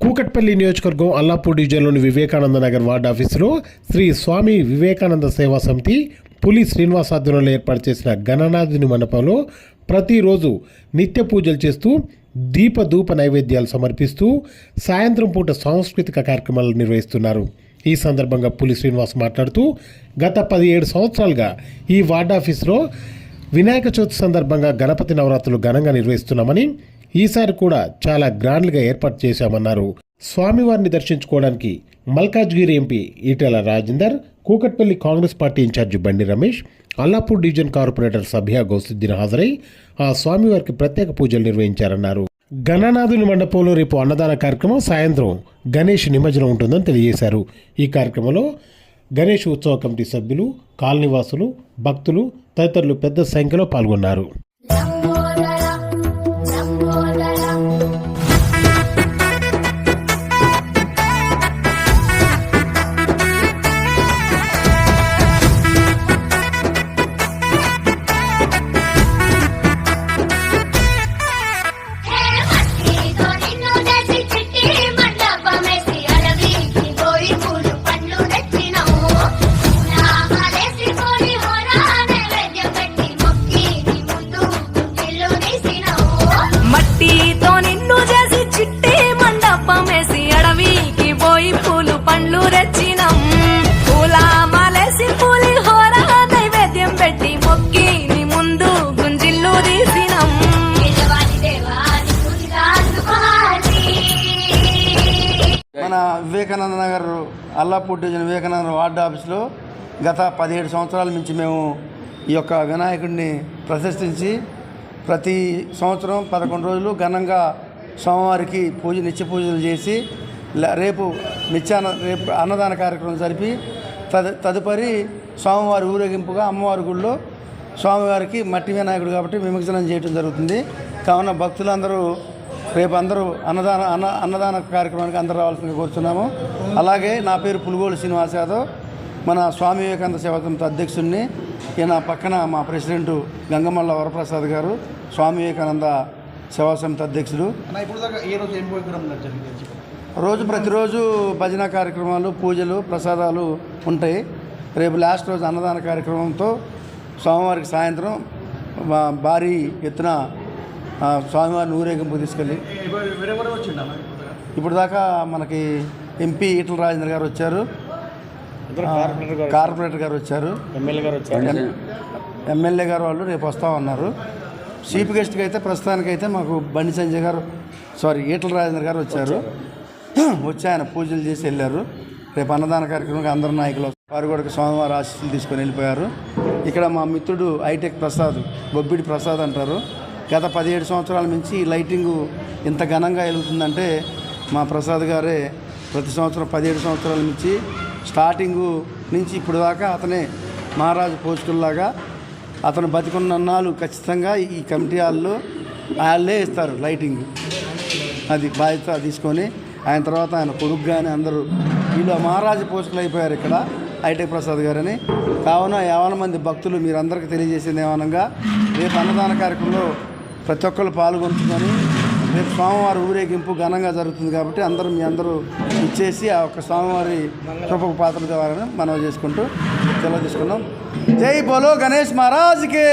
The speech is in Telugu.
కూకట్పల్లి నియోజకవర్గం అల్లాపూర్ డివిజన్లోని వివేకానంద నగర్ వార్డు ఆఫీసులో శ్రీ స్వామి వివేకానంద సేవా సమితి పులి శ్రీనివాస్ ఆధ్వర్యంలో ఏర్పాటు చేసిన గణనాథుని మండపంలో ప్రతిరోజు నిత్య పూజలు చేస్తూ దీపధూప నైవేద్యాలు సమర్పిస్తూ సాయంత్రం పూట సాంస్కృతిక కార్యక్రమాలు నిర్వహిస్తున్నారు. ఈ సందర్భంగా పులి శ్రీనివాస్ మాట్లాడుతూ గత 17 సంవత్సరాలుగా ఈ వార్డు ఆఫీసులో వినాయక చవితి సందర్భంగా గణపతి నవరాత్రులు ఘనంగా నిర్వహిస్తున్నామని, ఈసారి కూడా చాలా గ్రాండ్గా ఏర్పాటు చేశామన్నారు. స్వామివారిని దర్శించుకోవడానికి Malkajgiri MP Etela Rajender, Kukatpally Congress party incharge Bandi Ramesh, Allapur division corporator సభ్య గౌసుద్దీన్ హాజరై ఆ స్వామివారికి ప్రత్యేక పూజలు నిర్వహించారన్నారు. గణనాథుని మండపంలో రేపు అన్నదాన కార్యక్రమం, సాయంత్రం గణేష్ నిమజ్జనం ఉంటుందని తెలియజేశారు. ఈ కార్యక్రమంలో గణేష్ ఉత్సవ కమిటీ సభ్యులు, కాలనీవాసులు, భక్తులు తదితరులు పెద్ద సంఖ్యలో పాల్గొన్నారు. మన వివేకానంద నగర్ అల్లాపూర్ డివిజన్ వివేకానంద వార్డు ఆఫీస్లో గత 17 సంవత్సరాల నుంచి మేము ఈ యొక్క వినాయకుడిని ప్రతిష్ఠించి ప్రతి సంవత్సరం 11 రోజులు ఘనంగా స్వామివారికి నిత్య పూజలు చేసి రేపు అన్నదాన కార్యక్రమం జరిపి తదుపరి స్వామివారి ఊరేగింపుగా అమ్మవారి గుడిలో స్వామివారికి మట్టి వినాయకుడు కాబట్టి విమర్శనం చేయడం జరుగుతుంది. కావున భక్తులందరూ రేపు అందరూ అన్నదాన కార్యక్రమానికి అందరూ రావాల్సిందిగా కోరుతున్నాము. అలాగే నా పేరు పులుగోలు శ్రీనివాస్ యాదవ్, మన స్వామి వివేకానంద సేవా సమితి అధ్యక్షుడిని. ఈయన పక్కన మా ప్రెసిడెంట్ గంగమల్ల వరప్రసాద్ గారు, స్వామి వివేకానంద సేవా సమితి అధ్యక్షుడు. ప్రతిరోజు భజన కార్యక్రమాలు, పూజలు, ప్రసాదాలు ఉంటాయి. రేపు లాస్ట్ రోజు అన్నదాన కార్యక్రమంతో స్వామివారికి సాయంత్రం భారీ ఎత్తున స్వామివారిని ఊరేగింపు తీసుకెళ్ళి ఇప్పుడు దాకా మనకి ఎంపీ ఈటెల రాజేందర్ గారు వచ్చారు, కార్పొరేటర్ గారు వచ్చారు, ఎమ్మెల్యే గారు వాళ్ళు రేపు వస్తామన్నారు. చీఫ్ గెస్ట్కి అయితే ప్రస్తుతానికైతే మాకు బండి సంజయ్ గారు ఈటెల రాజేందర్ గారు వచ్చి ఆయన పూజలు చేసి వెళ్ళారు. రేపు అన్నదాన కార్యక్రమానికి అందరు నాయకులు వారు కూడా స్వామివారి ఆశీస్సులు తీసుకొని వెళ్ళిపోయారు. ఇక్కడ మా మిత్రుడు హైటెక్ ప్రసాద్, బొబ్బిడి ప్రసాద్ అంటారు. గత 17 సంవత్సరాల నుంచి ఈ లైటింగు ఇంత ఘనంగా వెలుగుతుందంటే మా ప్రసాద్ గారే ప్రతి సంవత్సరం 17 సంవత్సరాల నుంచి స్టార్టింగు నుంచి ఇప్పుడు దాకా అతనే మహారాజు పోస్టుల్లాగా అతను బతికున్నన్నాళ్ళు ఖచ్చితంగా ఈ కమిటీ హాల్లో వాళ్ళే ఇస్తారు లైటింగ్. అది బాధ్యత తీసుకొని ఆయన తర్వాత ఆయన కొడుకు కానీ అందరూ వీళ్ళు మహారాజు పోస్టులు అయిపోయారు ఇక్కడ హైటెక్ ప్రసాద్ గారని. కావున 50 మంది భక్తులు మీరందరికీ తెలియజేసింది ఏమనగా రేపు అన్నదాన కార్యక్రమంలో ప్రతి ఒక్కరు పాల్గొంటుకొని రేపు స్వామివారి ఊరేగింపు ఘనంగా జరుగుతుంది కాబట్టి మీ అందరూ ఇచ్చేసి ఆ యొక్క స్వామివారి కృపకు పాత్రలు కావాలని మనవి చేసుకుంటూ సెలవు తీసుకున్నాం. జై బోలో గణేష్ మహారాజ్కి.